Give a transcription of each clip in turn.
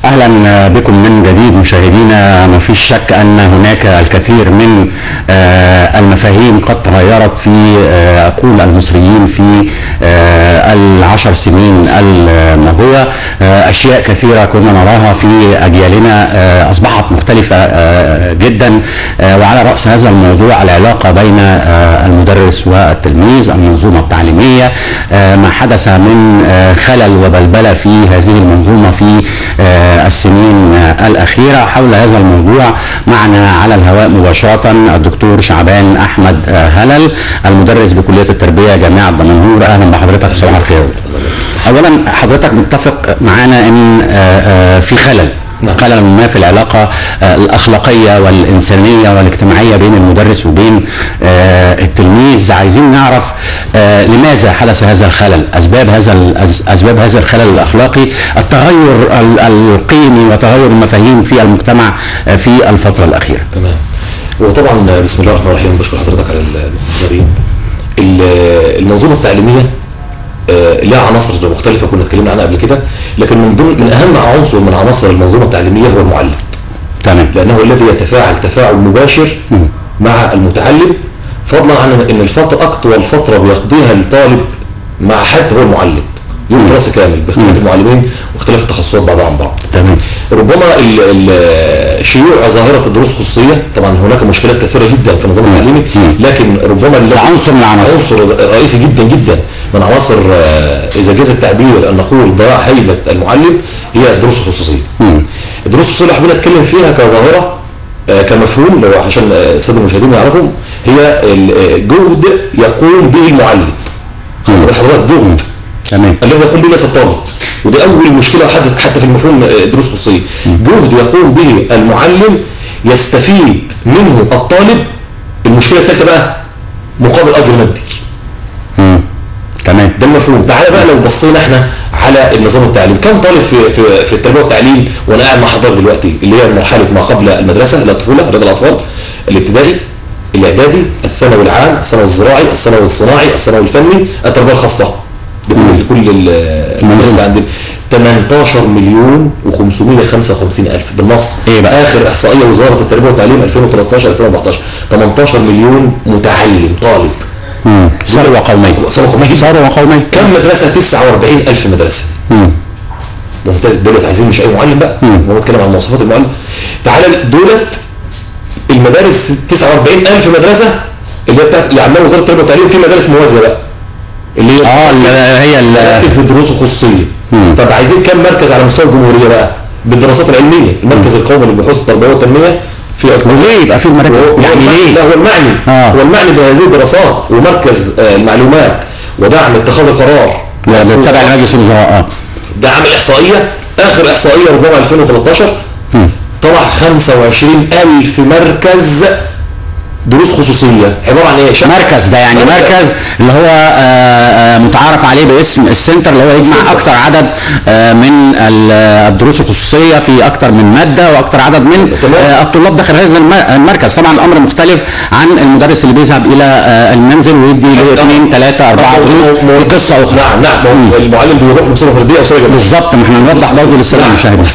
اهلا بكم من جديد مشاهدينا. ما فيش شك ان هناك الكثير من المفاهيم قد تغيرت في عقول المصريين في العشر سنين الماضية. اشياء كثيرة كنا نراها في اجيالنا اصبحت مختلفة جدا، وعلى رأس هذا الموضوع العلاقة بين المدرس والتلميذ، المنظومة التعليمية، ما حدث من خلل وبلبلة في هذه المنظومة في السنين الأخيرة. حول هذا الموضوع معنا على الهواء مباشرة الدكتور شعبان أحمد هلل، المدرس بكلية التربية جامعة دمنهور. أهلا بحضرتك، صباح الخير. أولا حضرتك متفق معنا أن في خلل ما في العلاقة الأخلاقية والإنسانية والاجتماعية بين المدرس وبين التلميذ. عايزين نعرف لماذا حدث هذا الخلل، أسباب هذا الخلل الأخلاقي، التغير القيمي وتغير المفاهيم في المجتمع في الفترة الأخيرة. تمام. وطبعا بسم الله الرحمن الرحيم، بشكر حضرتك على المنظرين. المنظومة التعليمية لها عناصر مختلفة كنا اتكلمنا عنها قبل كده، لكن من أهم عنصر من عناصر المنظومة التعليمية هو المعلم. تمام. لأنه الذي يتفاعل تفاعل مباشر مع المتعلم، فضلا عن أن أطول فترة بيقضيها الطالب مع حد هو المعلم. يوم دراسي كامل باختلاف المعلمين واختلاف التخصصات بعضها عن بعض. تمام. ربما شيوع ظاهرة الدروس الخصوصية، طبعا هناك مشكلات كثيرة جدا في النظام التعليمي، لكن ربما عنصر رئيسي جدا جدا من عناصر، إذا جاز التعبير أن نقول ضياع هيبة المعلم، هي الدروس الخصوصية. الدروس الخصوصية اللي حابين نتكلم فيها كظاهرة كمفهوم، لو عشان السادة المشاهدين يعرفهم، هي جهد يقوم به المعلم. حضرتك جهد تمام الذي يقوم به ليس الطالب، ودي أول مشكلة حتى في المفهوم الدروس الخصوصية. جهد يقوم به المعلم يستفيد منه الطالب. المشكلة الثالثة بقى مقابل أجر مادي. تمام. ده المفهوم. تعالى بقى لو بصينا احنا على النظام التعليمي، كم طالب في التربيه والتعليم وانا قاعد مع حضرتك دلوقتي، اللي هي مرحله ما قبل المدرسه، الطفوله، رياض الاطفال، الابتدائي، الاعدادي، الثانوي العام، الثانوي الزراعي، الثانوي الصناعي، الثانوي الفني، التربيه الخاصه، كل المدرسه عندنا 18 مليون و555 ألف بالنص. ايه بقى اخر احصائيه وزاره التربيه والتعليم 2013 2014، 18 مليون متعلم طالب. ثروة قومية. كم مدرسة؟ 49 ألف مدرسة. ممتاز. دولت عايزين مش أي معلم بقى، هو بنتكلم عن مواصفات المعلم. تعالى دولت المدارس 49 ألف مدرسة اللي هي بتاعت اللي عملها وزارة التربية والتعليم، في مدارس موازية بقى اللي هي مركز الدروس الخصوصية. طب عايزين كم مركز على مستوى الجمهورية بقى بالدراسات العلمية؟ المركز القومي للبحوث التربوية والتنمية ليه يبقى في المراكز؟ يعني ليه؟ لا، هو المعني بهذه الدراسات ومركز المعلومات ودعم اتخاذ القرار تبع لمجلس الوزراء. ده عامل احصائيه، اخر احصائيه ربما 2013 طلع 25,000 مركز دروس خصوصية. عبارة عن ايه؟ مركز ده يعني مركز اللي هو متعارف عليه باسم السنتر، اللي هو يجمع اكتر عدد من الدروس الخصوصية في اكتر من مادة واكتر عدد من الطلاب داخل هذا المركز. طبعا الامر مختلف عن المدرس اللي بيذهب الى المنزل ويدي له 2 3 4 دروس قصة اخرى. نعم المعلم بيروح بصورة فردية او صورة جماعية. بالظبط، ما احنا نوضح برضه للسادة المشاهدين.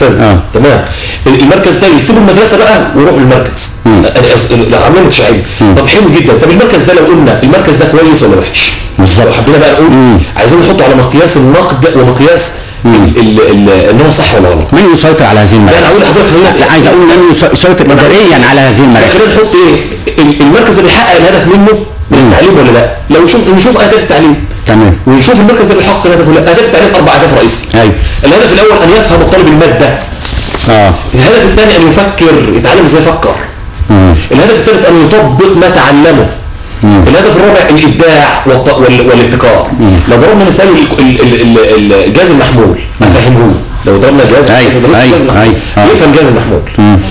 تمام. المركز ده يسيب المدرسة بقى ويروح للمركز. عاملين متشعبين. طب حلو جدا. طب المركز ده لو قلنا المركز ده كويس ولا وحش؟ بالظبط. لو حبينا بقى نقول عايزين نحطه على مقياس النقد ومقياس ان هو صح ولا غلط. من يسيطر على هذه المراكز؟ انا اقول لحضرتك عايز اقول من يسيطر اداريا على هذه المراكز. خلينا نحط ايه؟ المركز ده بيحقق الهدف منه من التعليم ولا لا؟ لو نشوف اهداف التعليم. تمام. ونشوف المركز ده بيحقق الهدف ولا لا. اهداف التعليم 4 اهداف رئيسيه. ايوه. الهدف الاول ان يفهم الطالب الماده. الهدف الثاني ان يفكر، يتعلم ازاي يفكر. الهدف الثالث ان يطبق ما تعلمه. الهدف الرابع الابداع والابتكار. لو ضربنا مثال الجهاز المحمول افهمه. لو ضربنا جهاز يفهم جهاز المحمول.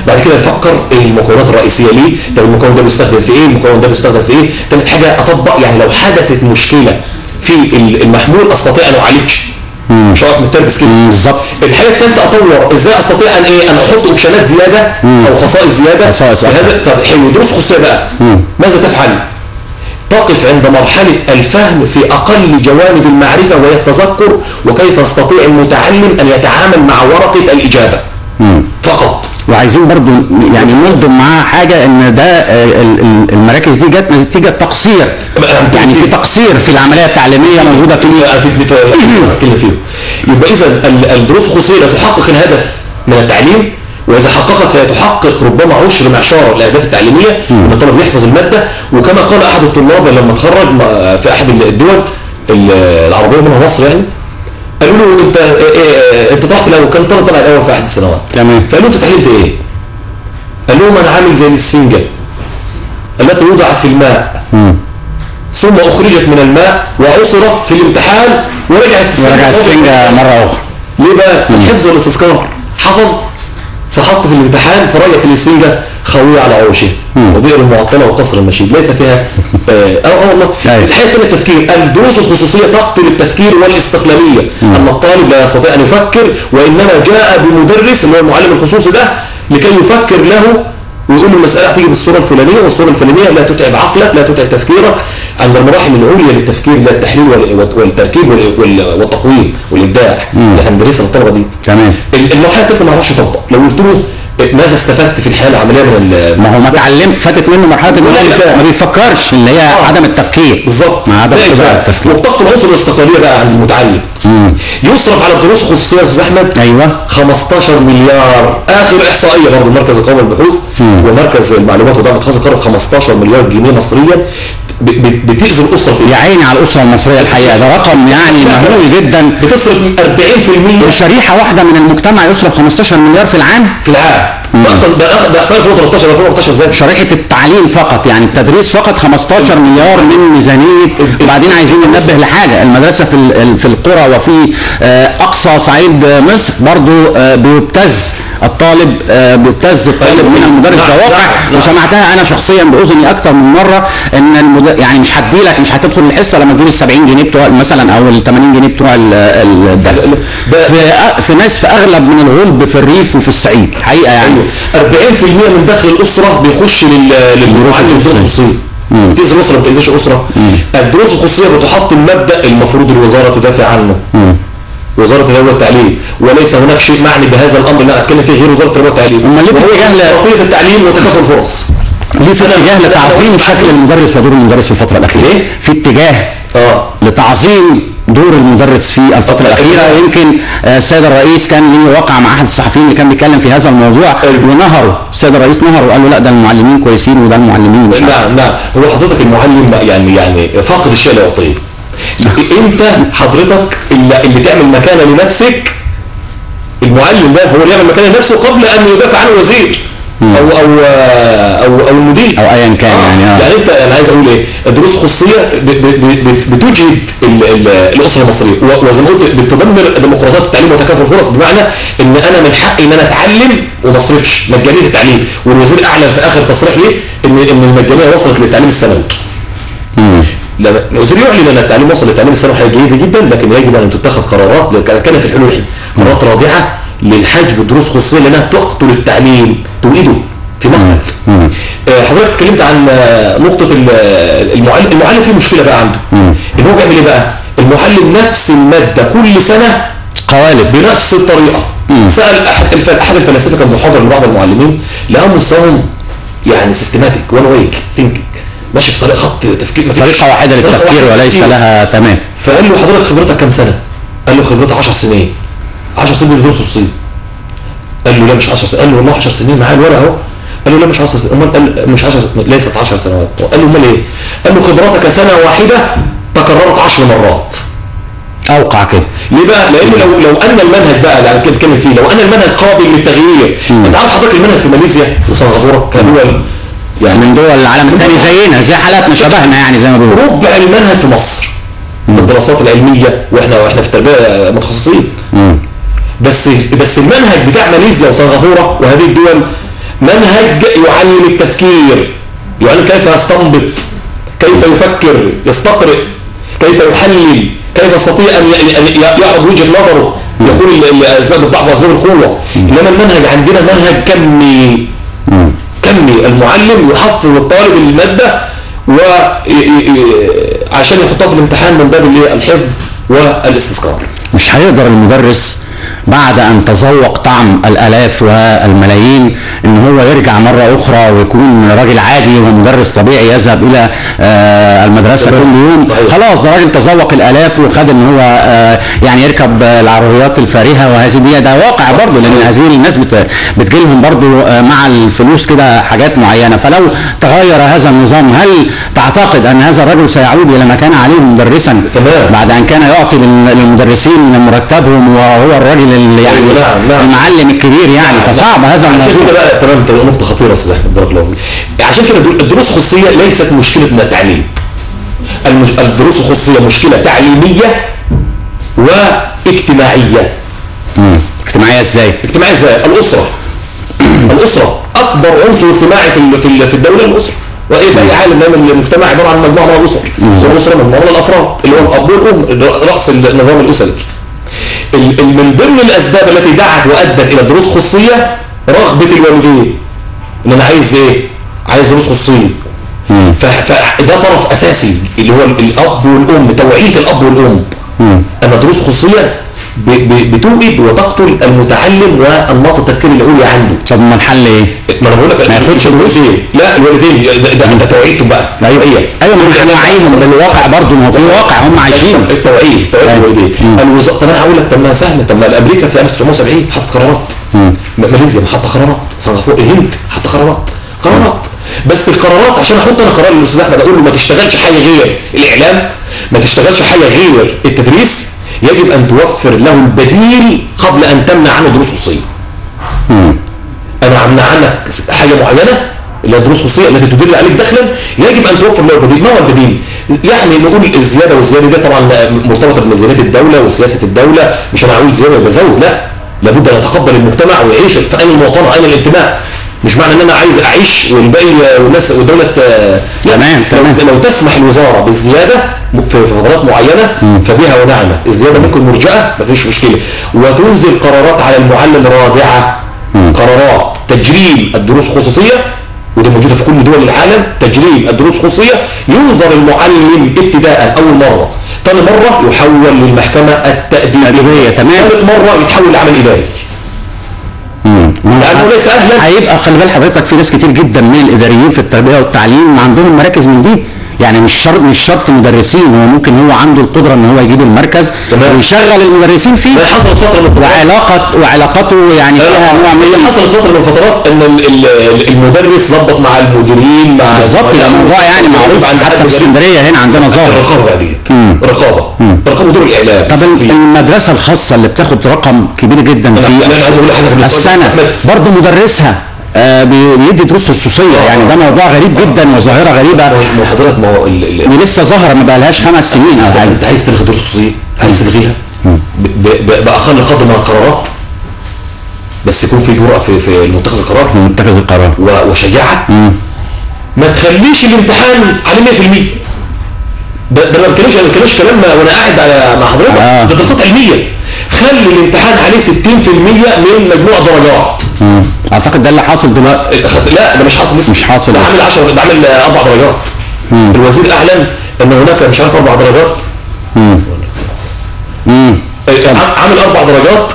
بعد كده يفكر ايه المكونات الرئيسيه ليه، طب المكون ده بيستخدم في ايه، المكون ده بيستخدم في ايه. ثالث حاجه اطبق، يعني لو حدثت مشكله في المحمول استطيع ان اعالجها. مش هقف متربس كده. بالظبط. الحاجه الثالثه اطور ازاي استطيع ان ايه، ان احط اوبشنات زياده او خصائص زياده. طب حلو. دروس خصوصيه بقى ماذا تفعل؟ تقف عند مرحلة الفهم في أقل جوانب المعرفة وهي التذكر، وكيف يستطيع المتعلم أن يتعامل مع ورقة الإجابة. فقط. وعايزين برضو يعني ننظم معاها حاجه، ان ده المراكز دي جت نتيجه تقصير، يعني في تقصير في العمليه التعليميه موجوده في اتكلم فيه. يبقى اذا الدروس الخصوصيه لا تحقق الهدف من التعليم، واذا حققت فهي تحقق ربما عشر معشار الاهداف التعليميه، ان الطالب يحفظ الماده. وكما قال احد الطلاب لما اتخرج في احد الدول العربيه منها مصر يعني، قالوا له انت طلعت الاول، كان طلع الاول في احد السنوات، تمام، فقالوا له انت اتعلمت ايه؟ قال لهم انا عامل زي السفنجه التي وضعت في الماء ثم اخرجت من الماء وعصرت في الامتحان ورجعت السفنجه مره اخرى. ليه بقى؟ الحفظ والاستذكار. حفظ فحط في الامتحان فرجعت الاسفنجه خويه على عروشه وبئر المعطله وقصر المشيد ليس فيها والله. الحقيقه الثانيه التفكير. الدروس الخصوصيه تقتل التفكير والاستقلاليه. ان الطالب لا يستطيع ان يفكر، وانما جاء بمدرس اللي هو المعلم الخصوصي ده لكي يفكر له ويقول له المساله هتيجي بالصوره الفلانيه والصوره الفلانيه، لا تتعب عقلك لا تتعب تفكيرك. عند المراحل العليا للتفكير لا التحليل والتركيب والتقويم والابداع اللي هندرسها الطلبه دي. تمام. المرحله الثالثه ما اعرفش يطبق. لو قلت له ماذا استفدت في الحياه العمليه من ما هو ما اتعلم، فاتت منه مرحله ما بيفكرش، اللي هي عدم التفكير. بالظبط، مع عدم التفكير. وبتقتل العنصر الاستقلاليه بقى عند المتعلم. يصرف على الدروس الخصوصيه يا استاذ احمد 15 مليار. اخر احصائيه برضه المركز القومي للبحوث ومركز المعلومات ودعم اتخاذ القرار 15 مليار جنيه مصريا بتأذي الاسره في يا عيني على الاسره المصريه. الحقيقه ده رقم يعني مهول جدا. بتصرف 40% وشريحه واحده من المجتمع يصرف 15 مليار في العام. ده احصائيه 2013 2014 زي شريحه التعليم فقط، يعني التدريس فقط 15 مليار من ميزانيه. وبعدين عايزين ننبه لحاجه، المدرسه في القرى وفي اقصى صعيد مصر برضو بيبتز الطالب من المدرس. ده واقع وسمعتها انا شخصيا باذني اكثر من مره، ان يعني مش هديلك، مش هتدخل الحصه لما تجيب ال 70 جنيه بتوع مثلا او ال 80 جنيه بتوع الدرس. في ناس في اغلب من الغلب في الريف وفي الصعيد الحقيقه يعني 40% من دخل الاسره بيخش للدروس الخصوصيه. بتأذي الاسره ما بتأذيش الاسره. الدروس الخصوصيه بتحط المبدا المفروض الوزاره تدافع عنه، وزاره التربيه والتعليم، وليس هناك شيء معني بهذا الامر اللي انا اتكلم فيه غير وزاره التربيه والتعليم. امال ليه في اتجاه لترقيه التعليم وتكافؤ الفرص؟ ليه في اتجاه لتعظيم شكل المدرس ودور المدرس في الفتره الاخيره؟ في اتجاه لتعظيم دور المدرس في الفتره الاخيره. يمكن السيد الرئيس كان ليه وقع مع احد الصحفيين اللي كان بيتكلم في هذا الموضوع ونهره. السيد الرئيس نهره وقال له لا ده المعلمين كويسين وده المعلمين مش لا هو حضرتك المعلم يعني فاقد الشيء لا يعطيه. انت حضرتك اللي تعمل مكانه لنفسك. المعلم ده هو اللي يعمل مكانه لنفسه قبل ان يدافع عنه وزير او المدير او ايا كان. يعني انت انا عايز اقول ايه، الدروس الخصوصيه بتجهد الاسره المصريه، وزي ما قلت بتدمر ديمقراطيه التعليم وتكافؤ الفرص، بمعنى ان انا من حقي ان انا اتعلم وما اصرفش. مجانيه التعليم، والوزير اعلن في اخر تصريح ليه ان المجانيه وصلت للتعليم الثانوي. الوزير يعلن ان التعليم وصل للتعليم الثانوي حاجه جيده جدا، لكن يجب ان تتخذ قرارات كانت في الحلول قرارات رادعه للحجب الدروس الخصوصيه لانها تقتل التعليم توقيده في مقتل. حضرتك اتكلمت عن نقطه المعلم فيه مشكله بقى عنده. ان هو بيعمل ايه بقى؟ المعلم نفس الماده كل سنه قوالب بنفس الطريقه. سال احد الفلاسفه كان محاضر لبعض المعلمين، لقاهم مستواهم يعني سيستماتيك وان ويك ثينكينج، ماشي في طريقه خط تفكير، طريقه واحده للتفكير وليس لها. تمام. فقال له حضرتك خبرتك كام سنه؟ قال له خبرتي 10 سنين. 10 سنين دول خصوصيه. قال له لا مش 10 سنين. قال له والله 10 سنين معايا الورقه اهو. قال له لا مش 10 سنين. امال قال مش 10 ليست 10 سنوات. قال له امال ايه؟ قال له خبراتك سنه واحده تكررت 10 مرات. اوقع كده. ليه بقى؟ لان لو ان المنهج بقى اللي كنت بتكلم فيه، لو ان المنهج قابل للتغيير. انت عارف حضرتك المنهج في ماليزيا وسنغافوره كدول يعني من دول العالم الثاني زينا، زي حالاتنا شبهنا يعني زي ما بيقولوا. ربع المنهج في مصر الدراسات العلميه، واحنا في التربيه متخصصين. بس المنهج بتاع ماليزيا وسنغافوره وهذه الدول منهج يعلم التفكير، يعلم كيف يستنبط، كيف يفكر، يستقرئ، كيف يحلل، كيف يستطيع ان يعرض وجهه نظره، يقول اسباب الضعف واسباب القوه. انما المنهج عندنا منهج كمي. المعلم يحفظ الطالب الماده وعشان يحطها في الامتحان من باب الحفظ والاستذكار. مش هيقدر المدرس بعد ان تذوق طعم الالاف والملايين ان هو يرجع مره اخرى ويكون راجل عادي ومدرس طبيعي يذهب الى المدرسه كل يوم. خلاص ده راجل تذوق الالاف وخد ان هو يعني يركب العربيات الفارهه، وهذه ده واقع برضه، لان هذه الناس بتجيلهم برضه مع الفلوس كده حاجات معينه. فلو تغير هذا النظام، هل تعتقد ان هذا الرجل سيعود الى ما كان عليه مدرسا بعد ان كان يعطي للمدرسين مرتبهم وهو الراجل يعني المعلم الكبير يعني؟ فصعب هذا الموضوع. عشان كده بقى تمام، نقطه خطيره يا استاذ احمد بارك الله فيك. عشان كده الدروس الخصوصيه ليست مشكله من التعليم. الدروس الخصوصيه مشكله تعليميه واجتماعيه. اجتماعيه ازاي؟ اجتماعيه ازاي؟ الاسره اكبر عنصر اجتماعي في الدوله. الاسره وايه في اي عالم من المجتمع عباره عن مجموعه من الاسر. الاسره مجموعه من الافراد اللي هو الاب والام، راس النظام الاسري. من ضمن الاسباب التي دعت وادت الى دروس خصوصيه رغبه الوالدين ان انا عايز ايه؟ عايز دروس خصوصيه. فده طرف اساسي اللي هو الاب والام، توعيه الاب والام ان دروس خصوصيه بتوجد وتقتل المتعلم والنمط التفكيري اللي هو عنده. طب ما الحل ايه؟ ما انا بقول لك ما ياخدش دروس. لا الوالدين ده توعيتهم بقى. ايوه ما احنا نوعيهم بالواقع برضه، ما هو في واقع هم عايشين. توعيه الوالدين. الوزاره. طب انا هقول لك، طب ما سهله، طب ما امريكا في 1970 حطت قرارات. ماليزيا حاطه قرارات، سنغافوره، الهند حاطه قرارات. بس القرارات عشان احط انا قرار للاستاذ احمد اقول له ما تشتغلش حاجه غير الاعلام، ما تشتغلش حاجه غير التدريس، يجب ان توفر له البديل قبل ان تمنع عنه دروس خصوصيه. انا امنع عنك حاجه معينه اللي هي دروس خصوصيه التي تدر عليك دخلا، يجب ان توفر له البديل. ما هو البديل؟ يعني نقول الزياده، والزياده دي طبعا مرتبطه بميزانيه الدوله وسياسه الدوله، مش انا اقول زياده بزود، لا، لابد ان يتقبل المجتمع ويعيش في اين المواطنه، اين الانتماء. مش معنى ان انا عايز اعيش والباقي والناس والدوله تمام. لو تسمح الوزاره بالزياده في فترات معينه فبها ونعمه. الزياده ممكن مرجئه، مفيش مشكله، وتنزل قرارات على المعلم رادعه، قرارات تجريم الدروس الخصوصيه، ودي موجوده في كل دول العالم. تجريم الدروس الخصوصيه، ينظر المعلم ابتداء اول مره، ثاني مره يحول للمحكمه التاديبيه، ثالث مره يتحول لعمل اداري. لانه ليس اهلا. هيبقى خلي بال حضرتك في ناس كتير جدا من الاداريين في التربيه والتعليم عندهم مراكز من دي، يعني مش شرط مدرسين، هو ممكن هو عنده القدره ان هو يجيب المركز ويشغل المدرسين فيه. حصلت فتره من الفترات وعلاقته يعني فيها نوع من حصلت فتره من الفترات ان المدرس ظبط مع المديرين مع بالظبط. الموضوع يعني معروف حتى في الاسكندريه هنا عندنا ظاهر الرقابه بقى ديت. رقابه دور الاعلام. طب المدرسه الخاصه اللي بتاخد رقم كبير جدا في السنه برضه مدرسها بيدي دروس خصوصيه، يعني ده موضوع غريب جدا وظاهره غريبه. حضرتك ما هو ولسه ظاهره ما بقالهاش 5 سنين او حاجه. انت عايز تلغي دروس خصوصيه، عايز تلغيها باقل قدر من القرارات، بس يكون في جرأة في متخذ القرار، وشجاعه. ما تخليش الامتحان على 100%. ده ما بتكلمش كلام وانا قاعد مع حضرتك، ده دراسات علميه. خلي الامتحان عليه 60% من مجموع درجات. اعتقد ده اللي حاصل دلوقتي. لا ده مش حاصل لسه، مش حاصل. ده عامل 10، ده عامل 4 درجات. الوزير اعلن ان هناك مش عارف 4 درجات. عامل 4 درجات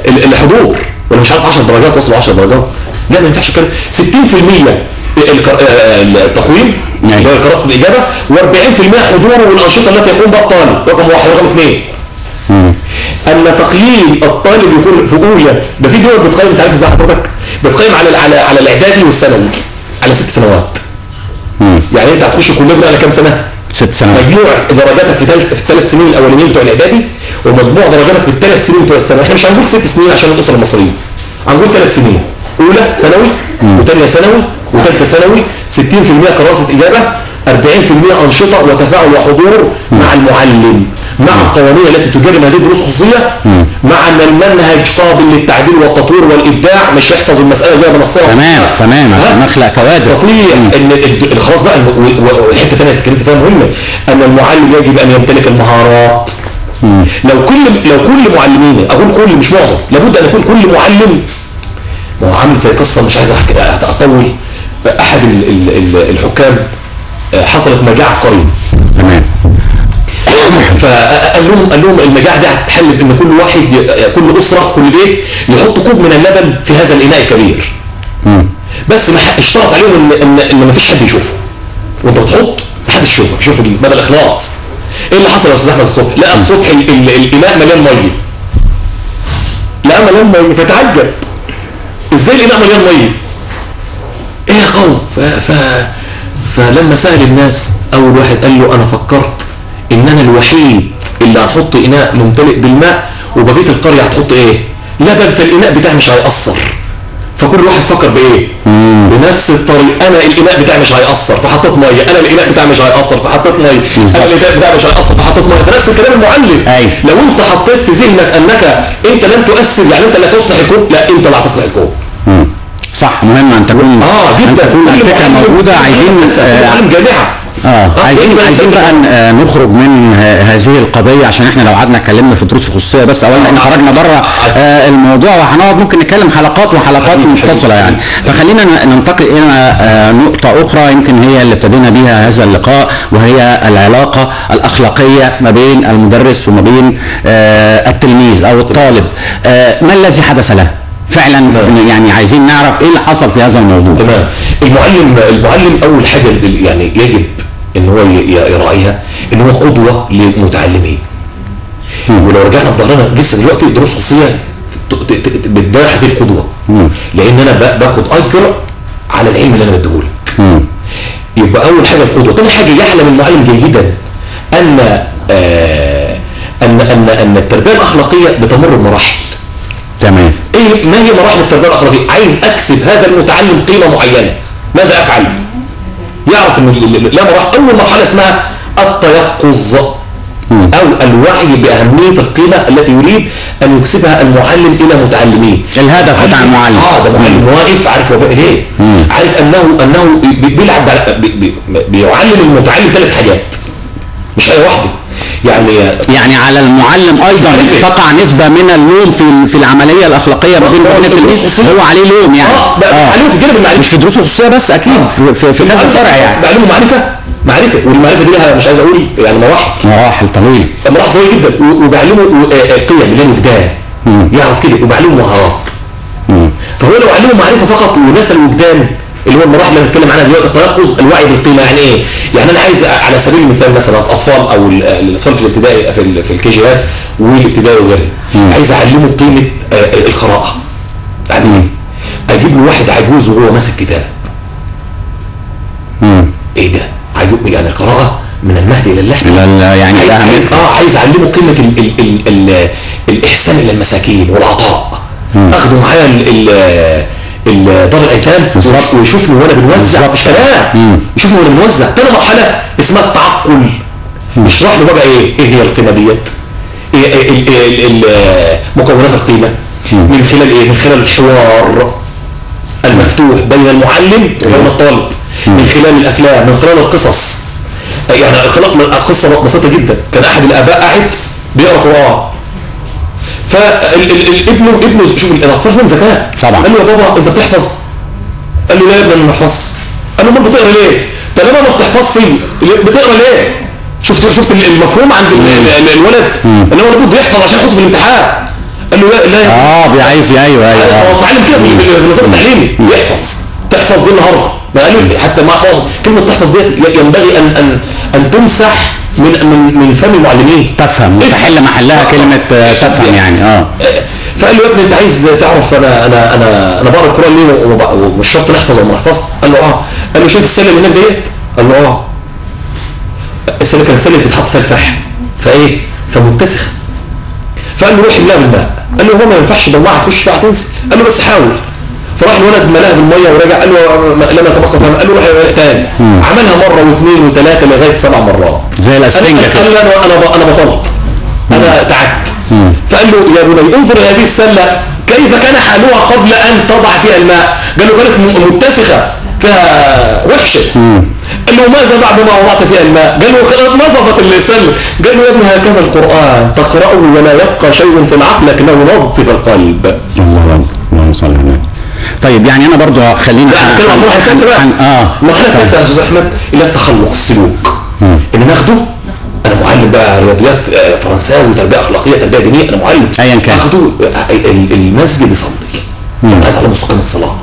للحضور، ولا مش عارف 10 درجات، وصلوا 10 درجات. لا ما ينفعش كده. 60% التقويم اللي هو كراسه الاجابه، و40% حضوره والانشطه التي يقوم بها الطالب. رقم 1. رقم 2 ان تقييم الطالب يكون في اولى. ده في دول بتقيم، انت عارف ازاي حضرتك؟ بتقيم على الاعدادي والثانوي على 6 سنوات. يعني انت هتخش الكليه على كام سنه؟ 6 سنوات. مجموع درجاتك في الثلاث سنين الاولانيين بتوع الاعدادي، ومجموع درجاتك في الثلاث سنين بتوع الثانوي. احنا مش هنقول 6 سنين عشان الاسره المصريه، هنقول 3 سنين. اولى ثانوي، وثانيه ثانوي، وثالثه ثانوي. 60% كراسه اجابه، 40% انشطه وتفاعل وحضور مع المعلم، مع القوانين التي تجرم هذه الدروس الخصوصيه، مع ان المنهج قابل للتعديل والتطوير والابداع، مش يحفظ المساله جايه بنصها. تمام عشان نخلق كوادر. استطيع ان خلاص بقى. والحته الثانيه اللي اتكلمت فيها مهمه، ان المعلم يجب ان يمتلك المهارات. لو كل معلمين، اقول كل مش معظم، لابد ان يكون كل معلم. ما هو عامل زي قصه مش عايز اطول. احد الحكام حصلت مجاعه في قريه. تمام. فقال لهم المجاعه دي هتتحل بان كل واحد كل اسره كل بيت يحط كوب من اللبن في هذا الاناء الكبير. بس ما اشترط عليهم ان ما فيش حد يشوفه، وانت بتحط ما حدش يشوفك، شوف مدى الاخلاص. ايه اللي حصل يا استاذ احمد الصبح؟ لقى الصبح الاناء مليان ميه، لقى مليان ميه فتعجب ازاي الاناء مليان ميه؟ ايه يا قوم؟ فلما سأل الناس اول واحد قال له انا فكرت ان انا الوحيد اللي هنحط اناء ممتلئ بالماء وبقيه القريه هتحط ايه؟ لبن، فالاناء بتاعي مش هيأثر. فكل واحد فكر بايه؟ بنفس الطريقه، انا الاناء بتاعي مش هيأثر فحطيت ميه، انا الاناء بتاعي مش هيأثر فحطيت ميه، انا الاناء بتاعي مش هيأثر فحطيت ميه. فنفس الكلام المعلم. لو انت حطيت في ذهنك انك انت لن تؤثر، يعني انت لا تصلح الكون، لا انت اللي هتصلح الكون. صح، مهم ان تكون جدا، أن تكون الفكره موجوده. عايزين معلم جامعه عايزين بقى نخرج من هذه القضيه، عشان احنا لو قعدنا اتكلمنا في دروس الخصوصيه بس اولا احنا خرجنا بره الموضوع، وهنقعد ممكن نتكلم حلقات وحلقات متصله يعني. فخلينا ننتقل الى نقطه اخرى يمكن هي اللي ابتدينا بيها هذا اللقاء، وهي العلاقه الاخلاقيه ما بين المدرس وما بين التلميذ او الطالب. ما الذي حدث له؟ فعلا يعني عايزين نعرف ايه اللي حصل في هذا الموضوع. تمام. المعلم اول حاجه يعني يجب ان هو يراعيها ان هو قدوه لمتعلميه. ولو رجعنا بظهرنا لسه دلوقتي دروس خصوصيه بتدار هذه القدوه، لان انا باخد اجر على العلم اللي انا بديهولك. يبقى اول حاجه القدوه. ثاني حاجه يعلم المعلم جيدا ان ان التربيه الاخلاقيه بتمر بمراحل. تمام. ايه ما هي مراحل التربيه الاخلاقيه؟ عايز اكسب هذا المتعلم قيمه معينه، ماذا افعل؟ يعرف ان لا مراحل. اول مرحله اسمها التيقظ او الوعي باهميه القيمه التي يريد ان يكسبها المعلم الى متعلميه. الهدف بتاع المعلم. ده معلم واقف عارف هو بيعمل ايه، عارف انه بيلعب بيعلم المتعلم 3 حاجات مش اي واحده. يعني على المعلم ايضا تقع نسبه من اللوم في العمليه الاخلاقيه ما بين التلميذ، هو عليه لوم يعني. بعلمه في الجانب المعرفي، مش في دروس الخصوصيه بس، اكيد في كذا فرع يعني. بعلمه معرفه، والمعرفه دي لها مش عايز اقول يعني مراحل طويله جدا. وبعلمه قيم اللي الوجدان، يعرف كده، وبعلمه مهارات. فهو لو علمه معرفه فقط ونسى الوجدان اللي هو المراحل اللي بنتكلم عنها دلوقتي، التيقظ، الوعي بالقيمه. يعني ايه؟ يعني انا عايز على سبيل المثال مثلا اطفال او الاطفال في الابتدائي في الكيجيات والابتدائي وغيره، عايز اعلمه قيمه القراءه. يعني اجيب له واحد عجوز وهو ماسك كتاب. ايه ده؟ يعني القراءه من المهد الى اللحد. يعني عايز اعلمه قيمه الاحسان الى المساكين والعطاء. اخده معايا دار الايتام ويشوفني وانا بنوزع، مش كلام، يشوفني وانا بنوزع. ثاني مرحله اسمها التعقل. يشرح له بقى ايه هي القيمه ديت، مكونات القيمه، من خلال ايه؟ من خلال الحوار المفتوح بين المعلم وبين الطالب، من خلال الافلام، من خلال القصص. يعني قصه بسيطه جدا. كان احد الاباء قاعد بيقرا قران، فابنه شوف الاطفال فيهم ذكاء طبعا. قال له يا بابا انت بتحفظ؟ قال له لا يا ابني انا ما بحفظش. قال له امال بتقرا ليه؟ طالما ما بتحفظش بتقرا ليه؟ شفت المفهوم عند الولد ان هو لابد يحفظ عشان يحطه في الامتحان. قال له لا يا عايز ايوه هو اتعلم كده في النظام التعليمي، يحفظ تحفظ دي النهارده. قال له حتى مع كلمه تحفظ ديت ينبغي ان تمسح من فم المعلمين. تفهم وتحل محلها كلمه تفهم يعني. فقال له يا ابني انت عايز تعرف انا بقرا القران ليه ومش شرط نحفظ ولا ما نحفظش؟ قال له قال له شايف السله اللي هناك ديت؟ قال له السله كانت سله بتحط فيها الفحم فمتسخه. فقال له روح املاها بالماء. قال له هو ما ينفعش ضمعها تخش فيها تنزل. قال له بس حاول. فراح الولد ملاها بالميه ورجع. قال له لما تبقى فهم. قال له روح تاني. عملها مره واثنين وثلاثه لغايه 7 مرات زي الاسفنجه كده. قال له انا بطلت، انا تعبت. فقال له يا بني انظر هذه السله كيف كان حالها قبل ان تضع فيها الماء. قال له كانت متسخه فيها وحشه. قال له ماذا بعد ما وضعت فيها الماء؟ قال له قد نظفت السله. قال له يا ابني هكذا القران تقراه ولا يبقى شيء في العقل لكنه ينظف القلب. الله اكبر، اللهم صل على النبي. طيب يعني انا برضو خلينا نتكلم عن مرحله ثانيه بقى. المرحله الثالثه يا استاذ احمد اللي هي التخلق، السلوك. ان ناخده انا معلم بقى رياضيات فرنساوي، تربيه اخلاقيه، تربيه دينيه، انا معلم ايا كان، اخده المسجد يصلي، عايز على مستقيم الصلاه،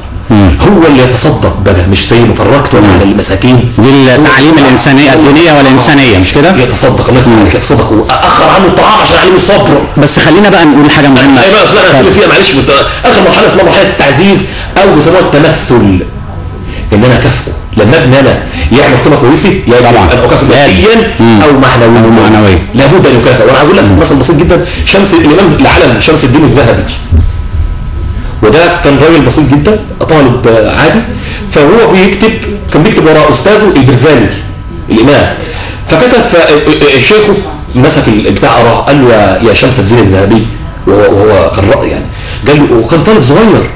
هو اللي يتصدق بقى، مش زي ما فرجت ولا على المساكين. دي التعليم الانسانيه الدينيه والانسانيه، مش كده؟ يتصدق، الله يفتح عليك، يتصدق واخر عنه الطعام عشان يعلمه الصبر. بس خلينا بقى نقول حاجه مهمه. ايوه انا هقول فيها معلش، اخر مرحله اسمها مرحله التعزيز او بيسموها التمثل، ان انا اكافئه لما ابني انا يعمل قيمه كويسه، طبعا انا اكافئه ماديا او معنويا، لابد ان يكافئ. وانا هقول لك مثل بسيط جدا، الامام العالم شمس الدين الذهبي، وده كان راجل بسيط جدا، طالب عادي، فهو كان بيكتب وراء استاذه البرزالي الامام، فكتب شيخه مسك البتاع قراه، قال له يا شمس الدين الذهبي، وهو كان رأي يعني، قال له، وكان طالب صغير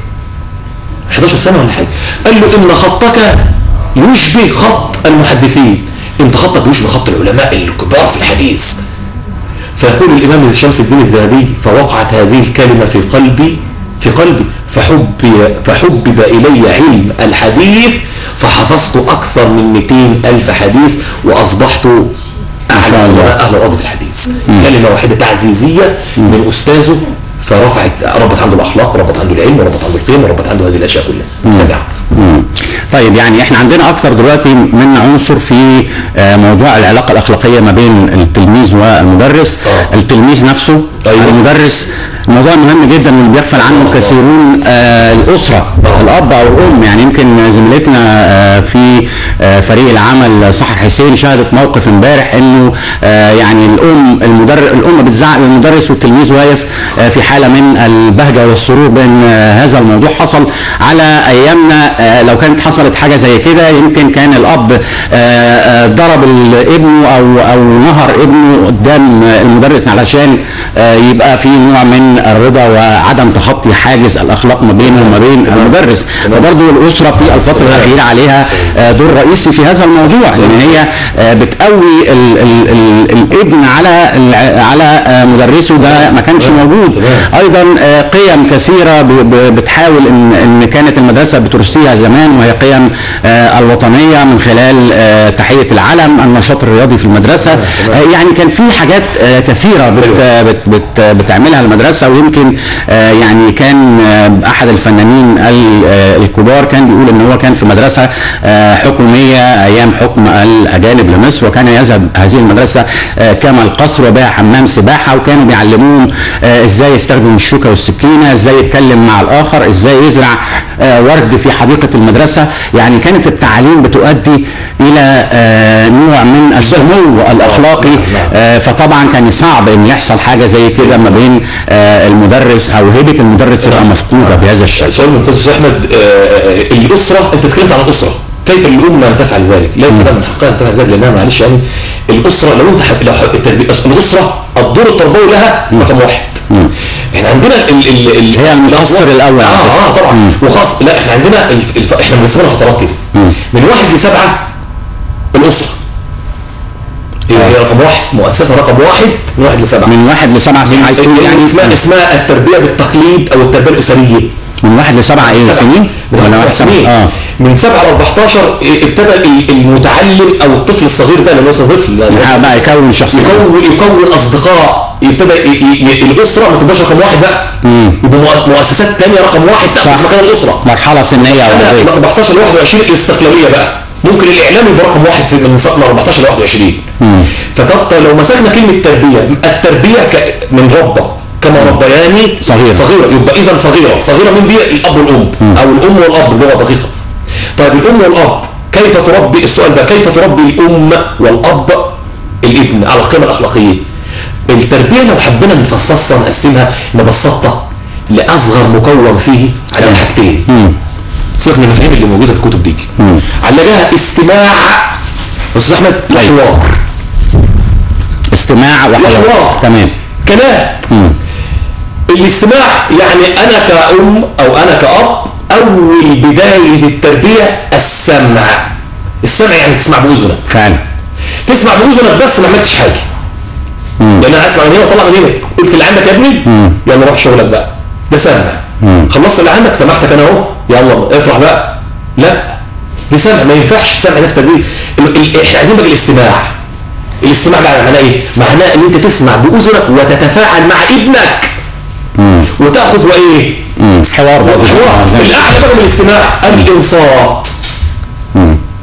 11 سنه ولا حاجه، قال له ان خطك يشبه خط المحدثين، انت خطك يشبه خط العلماء الكبار في الحديث. فيقول الامام شمس الدين الذهبي: فوقعت هذه الكلمه في قلبي فحبب إلي علم الحديث، فحفظت أكثر من 200,000 حديث، وأصبحت أعلم أهل الأرض في الحديث. كلمة واحدة تعزيزية من أستاذه، ربط عنده الأخلاق، ربط عنده العلم، وربط عنده القيم، وربط عنده هذه الأشياء كلها. طيب يعني احنا عندنا اكتر دلوقتي من عنصر في موضوع العلاقه الاخلاقيه ما بين التلميذ والمدرس. التلميذ نفسه، المدرس، الموضوع مهم جدا واللي بيغفل عنه كثيرون، الاسره، الاب او الام. يعني يمكن زميلتنا في فريق العمل سحر حسين شهدت موقف امبارح انه يعني الام بتزعق للمدرس والتلميذ واقف في حاله من البهجه والسرور بان هذا الموضوع حصل. على ايامنا لو كانت حصلت حاجه زي كده يمكن كان الاب ضرب ابنه او نهر ابنه قدام المدرس علشان يبقى في نوع من الرضا وعدم تخطي حاجز الاخلاق ما بينه وما بين المدرس. وبرضه الاسره في الفتره الاخيره عليها دور رئيسي في هذا الموضوع، ان هي بتقوي الابن على مدرسه، ده ما كانش موجود. ايضا قيم كثيره بتحاول ان كانت المدرسه بترسيها زمان، وهي قيم الوطنيه من خلال تحيه العلم، النشاط الرياضي في المدرسه. يعني كان في حاجات كثيره بتعملها المدرسه. ويمكن يعني كان احد الفنانين الكبار كان بيقول ان هو كان في مدرسه حكوميه ايام حكم الاجانب لمصر، وكان يذهب هذه المدرسه كما القصر وبها حمام سباحه، وكانوا بيعلموهم ازاي يستخدم الشوكه والسكينه، ازاي يتكلم مع الاخر، ازاي يزرع ورد في حديقه المدرسه. يعني كانت التعليم بتؤدي الى نوع من السمو الاخلاقي. فطبعا كان صعب ان يحصل حاجه زي كده ما بين المدرس او هيبه المدرس تبقى مفقوده بهذا الشكل. سؤال ممتاز استاذ احمد. الاسره، انت اتكلمت عن الاسره، كيف الام ان تفعل ذلك؟ لا يستطيع من حقها ان تفعل ذلك، لانها معلش يعني الاسره لو انت الاسره الدور التربوي لها رقم واحد. احنا عندنا هي المؤثر الاول. طبعا وخاص. لا احنا عندنا احنا بنقسمها فترات كده من 1 ل7 الاسره هي رقم واحد، مؤسسه رقم واحد من 1 ل7. من 1 ل7 سنين عايز تقول يعني اسمها التربيه بالتقليد او التربيه الاسريه. من 1 ل7 ايه سنين؟ ولا 1 سنين؟ من 7 ل 14 ابتدى المتعلم او الطفل الصغير ده، لانه لسه طفل بقى يكون شخصيه، يكون اصدقاء، يبتدى الاسره ما تبقاش رقم واحد بقى، يبقى مؤسسات ثانيه رقم واحد تاخد مكان الاسره. مرحله سنيه من 14 ل 21 الاستقلاليه بقى، ممكن الاعلام يبقى رقم واحد من 14 ل 21. فطب لو مسكنا كلمه تربيه، التربيه من ربى كما ربياني صغيره، يبقى اذا صغيره من دي الاب والام او الام والاب بلغه دقيقه. طيب الام والاب كيف تربي؟ السؤال ده كيف تربي الام والاب الابن على القيم الاخلاقيه؟ التربيه لو حبينا نفصصها نقسمها نبسطها لاصغر مكون فيه على حاجتين. سيبك من المفاهيم اللي موجوده في الكتب دي. علاجها استماع استاذ احمد وحوار. استماع وحوار، تمام، كلام. الاستماع يعني انا كأم او انا كأب اول بداية التربية السمع يعني تسمع بأذنك فعلا، تسمع بأذنك بس ما عملتش حاجة. لان انا اسمع من هنا وطلع من هنا، قلت اللي عندك يا ابني يلا روح شغلك بقى، ده سمع. خلصت اللي عندك، سمعتك انا اهو، يلا افرح بقى. لا، دي سمع، ما ينفعش السمع ده في التربية. احنا عايزين بقى الاستماع. الاستماع بقى معناه ايه؟ معناه ان انت تسمع باذنك وتتفاعل مع ابنك وتاخذ وايه؟ حوار. الاعلى بقى من الاستماع الانصات.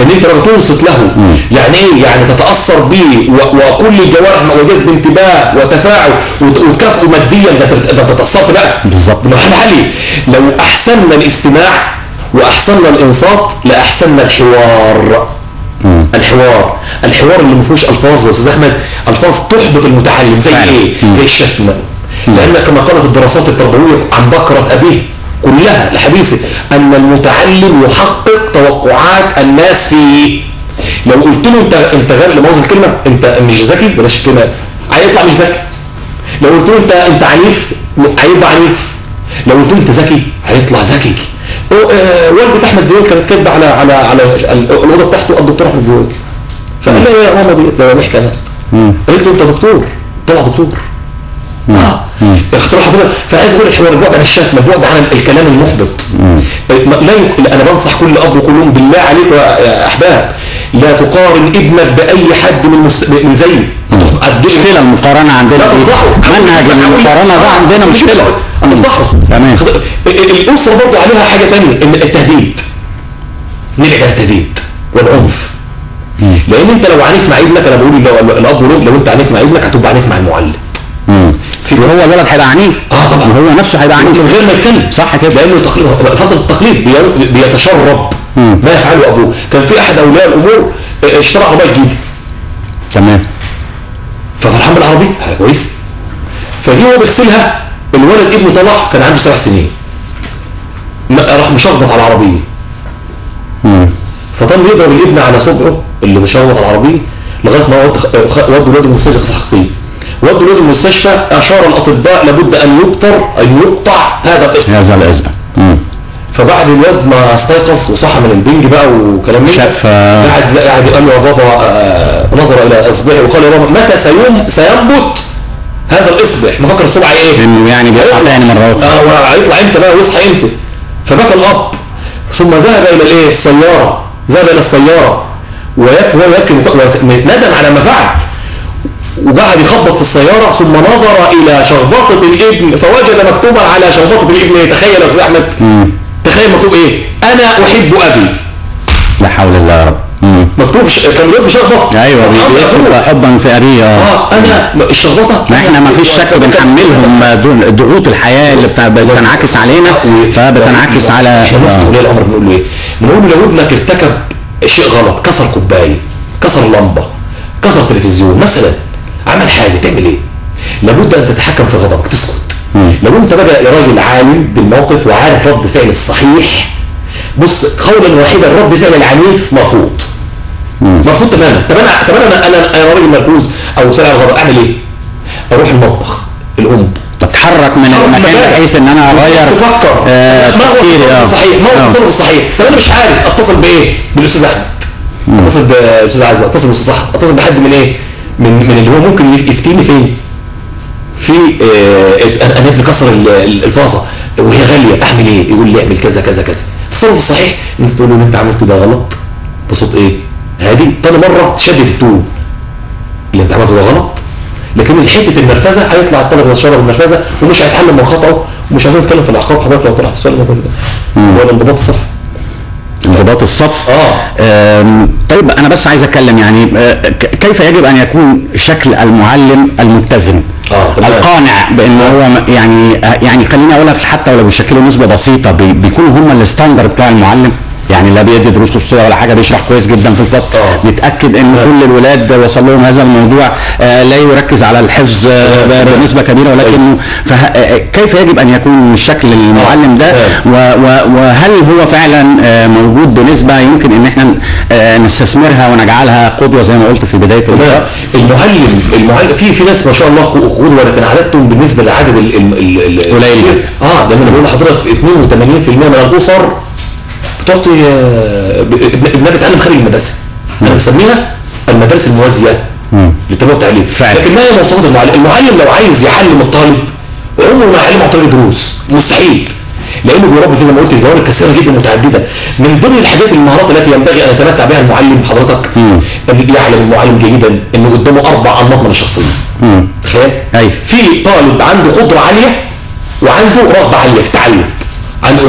ان انت لما تنصت له يعني ايه؟ يعني تتاثر به وكل الجوارح وجذب انتباه وتفاعل وتكافئه ماديا. ده تتاثرت بقى بالظبط. مرحله عاليه. لو احسننا الاستماع واحسننا الانصات لاحسننا الحوار. الحوار اللي ما فيهوش الفاظ يا استاذ احمد، الفاظ تحبط المتعلم زي فعلا. ايه؟ زي الشتم. لان كما قالت الدراسات التربويه عن بكره ابيه كلها الحديثه ان المتعلم يحقق توقعات الناس فيه. لو قلت له انت غير لمؤاخذه الكلمه انت مش ذكي، بلاش الكلمه، هيطلع مش ذكي. لو قلت له انت عنيف هيبقى عنيف. لو قلت له انت ذكي هيطلع ذكي. والدة احمد زويل كانت كاتبه على الاوضه بتاعته الدكتور احمد زويل. فقال لها يا ماما دي ده بيحكي ناس. قالت له انت دكتور، طلع دكتور. اختراع حضرتك. فعايز اقول الحوار البعد عن الشتم، البعد عن الكلام المحبط. انا بنصح كل اب وكل ام بالله عليكم يا احباب لا تقارن ابنك باي حد من زيه. مشكله المقارنه عندنا. لا تفضحه. منهج المقارنه ده عندنا مشكله. تفضحه. تمام. الاسره برضه عليها حاجه ثانيه، ان التهديد. نبعد عن التهديد والعنف. لان انت لو عنيف مع ابنك، انا بقول الاب والام لو انت عنيف مع ابنك هتبقى عنيف مع المعلم. هو الولد هيبقى عنيف. طبعا هو نفسه هيبقى عنيف من غير ما يتكلم. صح كده. لانه فتره التقليد بيتشرب ما يفعله ابوه. كان في احد اولياء الامور اشترى عربيه جديده. تمام. ففرحان بالعربيه كويس. فجي هو بيغسلها الولد ابنه طلع كان عنده 7 سنين. راح مشخبط على العربيه. فطن يضرب الابن على صبعه اللي مشخبط على العربيه لغايه ما ودوا الولد المستشفى قصه حقيقيه. ودوا الولد المستشفى، اشار الاطباء لابد ان يقطع هذا الاسم. فبعد الواد ما استيقظ وصحى من البنج بقى وكلام من شاف قاعد قال له يا بابا، نظر الى اصبعه وقال يا بابا متى سينبت هذا الاصبع؟ مفكر الصبع ايه؟ انه يعني بيطلع تاني مره اخرى. هيطلع امتى بقى ويصحى امتى؟ فبكى الاب ثم ذهب الى الايه؟ السياره. ذهب الى السياره وهو يبكي ندم على ما فعل، وقعد يخبط في السيارة ثم نظر إلى شخبطة الابن فوجد مكتوبا على شخبطة الابن. تخيل يا أستاذ أحمد، تخيل مكتوب إيه؟ أنا أحب أبي. لا حول الله يا رب. مكتوب كان الواد بيشخبط. ايوه بيكتب حبا في أبيه. أنا الشخبطة. ما احنا ما فيش شك بنحملهم ضغوط الحياة اللي بتنعكس علينا، فبتنعكس على احنا نصح ولي الأمر بنقول له إيه؟ بنقول له لو ابنك ارتكب شيء غلط، كسر كوباية، كسر لمبة، كسر تلفزيون مثلا، عمل حاجة، تعمل ايه؟ لابد ان تتحكم في غضبك، تسكت. لو انت بقى يا راجل عالم بالموقف وعارف رد فعل الصحيح، بص قولا واحدا رد فعل العنيف مرفوض. مرفوض تماما. طب انا راجل مرفوز او سريع الغضب، اعمل ايه؟ اروح المطبخ الام اتحرك من المكان بحيث ان انا اغير تفكر ما هو التصرف الصحيح، ما هو التصرف الصحيح. طب انا مش عارف اتصل بايه؟ بالاستاذ احمد، اتصل بالاستاذ عزه، اتصل بالاستاذ صح، اتصل بحد من ايه؟ من اللي هو ممكن يفتيني فين؟ في انا ابني كسر الفازه وهي غاليه، اعمل ايه؟ يقول لي اعمل كذا كذا كذا. التصرف الصحيح انت تقول له اللي انت عملته ده غلط بصوت ايه؟ هادي. تاني مره تشدد التون، اللي انت عملته ده غلط. لكن حته النرفزه هيطلع الطالب يتشرب النرفزه ومش هيتعلم من خطأه. ومش عايزين نتكلم في العقاب حضرتك لو طلعت السؤال ده هو انضباط الصف. انضباط الصف. طيب انا بس عايز اتكلم يعني كيف يجب ان يكون شكل المعلم المتزن القانع بان هو يعني خليني اقول لك حتى ولو بيشكلوا نسبه بسيطه بيكونوا هم الستاندر بتاع المعلم، يعني لا بيدي دروس خصوصيه ولا حاجه، بيشرح كويس جدا في الفصل، بيتاكد ان كل الولاد وصل لهم هذا الموضوع، لا يركز على الحفظ بنسبه كبيره، ولكنه كيف يجب ان يكون شكل المعلم ده، وهل هو فعلا موجود بنسبه يمكن ان احنا نستثمرها ونجعلها قدوه زي ما قلت في بدايه المعلم في ناس ما شاء الله قدوه، لكن عددهم بالنسبه لعدد قليل جدا. ده انا بقول لحضرتك 82% من الاسر تعطي ابنها بيتعلم خارج المدرسه. انا بسميها المدارس الموازيه للتربيه والتعليم. لكن ما هي مواصفات المعلم؟ المعلم لو عايز يعلم الطالب عمره ما يعلمه عن طريق دروس، مستحيل. لانه بيربي فيه زي ما قلت جوانب كثيره جدا متعدده. من ضمن الحاجات المهارات التي ينبغي ان يتمتع بها المعلم حضرتك ان يعلم المعلم جيدا انه قدامه 4 انماط من الشخصيه. تخيل في طالب عنده قدره عاليه وعنده رغبه عاليه في التعلم، عنده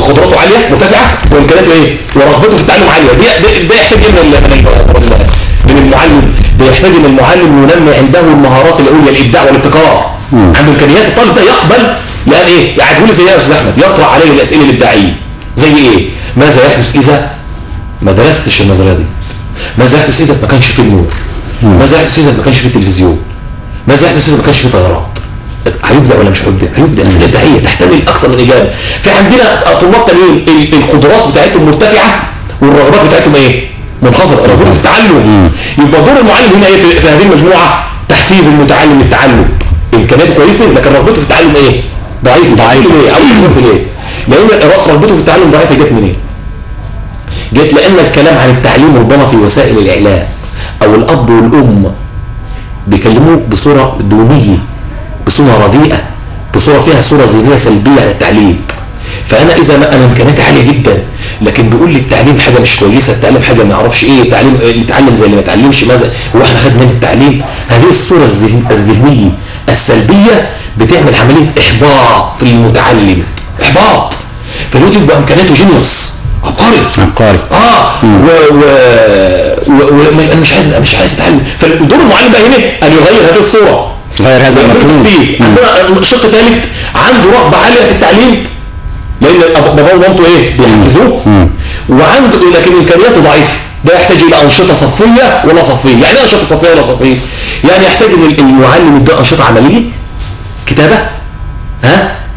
قدراته عاليه مرتفعه وامكانياته ايه ورغبته في التعلم عاليه. ده يحتاج ايه من المعلم؟ ده يحتاج ان المعلم ينمي عنده المهارات العليا، الابداع والابتكار. عنده امكانيات الطالب ده يقبل، لان ايه يعني تقول لي زي يا استاذ احمد يطرح عليه الاسئله الابداعيه زي ايه؟ ماذا يحدث اذا ما درستش النظريه دي؟ ماذا يحدث اذا ما كانش فيه النور؟ ماذا يحدث اذا ما كانش فيه التلفزيون؟ ماذا يحدث اذا ما كانش فيه طيارات؟ هيبدا ولا مش هيبدا؟ هيبدا. اسئله ابداعيه تحتمل اكثر من اجابه. في عندنا طلاب تانيين القدرات بتاعتهم مرتفعه والرغبات بتاعتهم ايه؟ منخفضه، رغبته في التعلم. يبقى دور المعلم هنا ايه في هذه المجموعه؟ تحفيز المتعلم للتعلم. امكانياته كويسه لكن رغبته في التعلم ايه؟ ضعيفه. ليه؟ ليه؟ لان رغبته في التعلم ضعيفه. جت منين؟ جت لان الكلام عن التعليم ربما في وسائل الاعلام او الاب والام بيكلموه بصوره دونيه، بصوره رديئه، بصوره فيها صوره ذهنيه سلبيه عن التعليم. فانا اذا انا امكانياتي عاليه جدا لكن بيقول لي التعليم حاجه مش كويسه، التعليم حاجه ما اعرفش ايه، التعليم اللي يتعلم زي اللي ما يتعلمش، ماذا هو احنا خد من التعليم؟ هذه الصوره الذهنيه السلبيه بتعمل عمليه احباط للمتعلم، احباط. فالواد يبقى امكانياته جينيوس، عبقري. انا مش عايز اتعلم. فدور المعلم بقى هنا ان يغير هذه الصوره، غير هذا المفهوم. عندنا شق ثالث عنده رغبه عاليه في التعليم لان باباه ومامته ايه بيحفزوه، وعنده لكن امكانياته ضعيفه. ده يحتاج الى انشطه صفيه ولا صفيه. يعني ايه انشطه صفيه ولا صفيه؟ يعني يحتاج ان المعلم يدي انشطه عمليه، كتابه،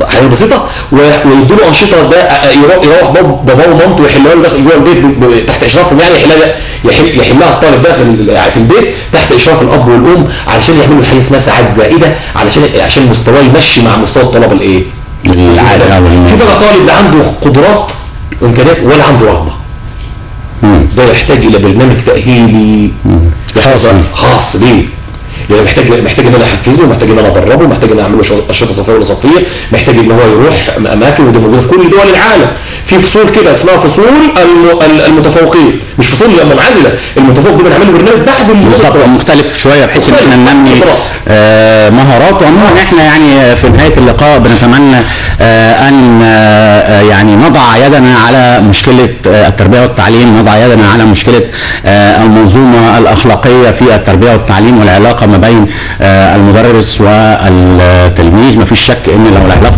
حاجه بسيطه، ويدوا له انشطه ده يروح باباه ومامته يحلوها له داخل جوه البيت تحت اشرافهم. يعني يحلها الطالب داخل في البيت تحت اشراف الاب والام علشان يعملوا حاجه اسمها ساعات زائده عشان مستواه يمشي مع مستوى الطلبه الايه؟ العالي. في بقى طالب لا عنده قدرات وامكانيات ولا عنده رغبه، ده يحتاج الى برنامج تاهيلي خاص بيه. لان محتاج ان انا احفزه، محتاج ان انا ادربه، محتاج ان انا اعمل له انشطه صفيه ولا صفيه، محتاج ان هو يروح اماكن، ودي موجوده في كل دول العالم. في فصول كده اسمها فصول المتفوقين، مش فصول منعزله. المتفوق ده بنعمل له برنامج تحت بالظبط مختلف شويه بحيث ان احنا ننمي مهاراته. عموما احنا يعني في نهايه اللقاء بنتمنى ان يعني نضع يدنا على مشكله التربيه والتعليم، نضع يدنا على مشكله المنظومه الاخلاقيه في التربيه والتعليم والعلاقه ما بين المدرس والتلميذ. ما فيش شك ان لو العلاقه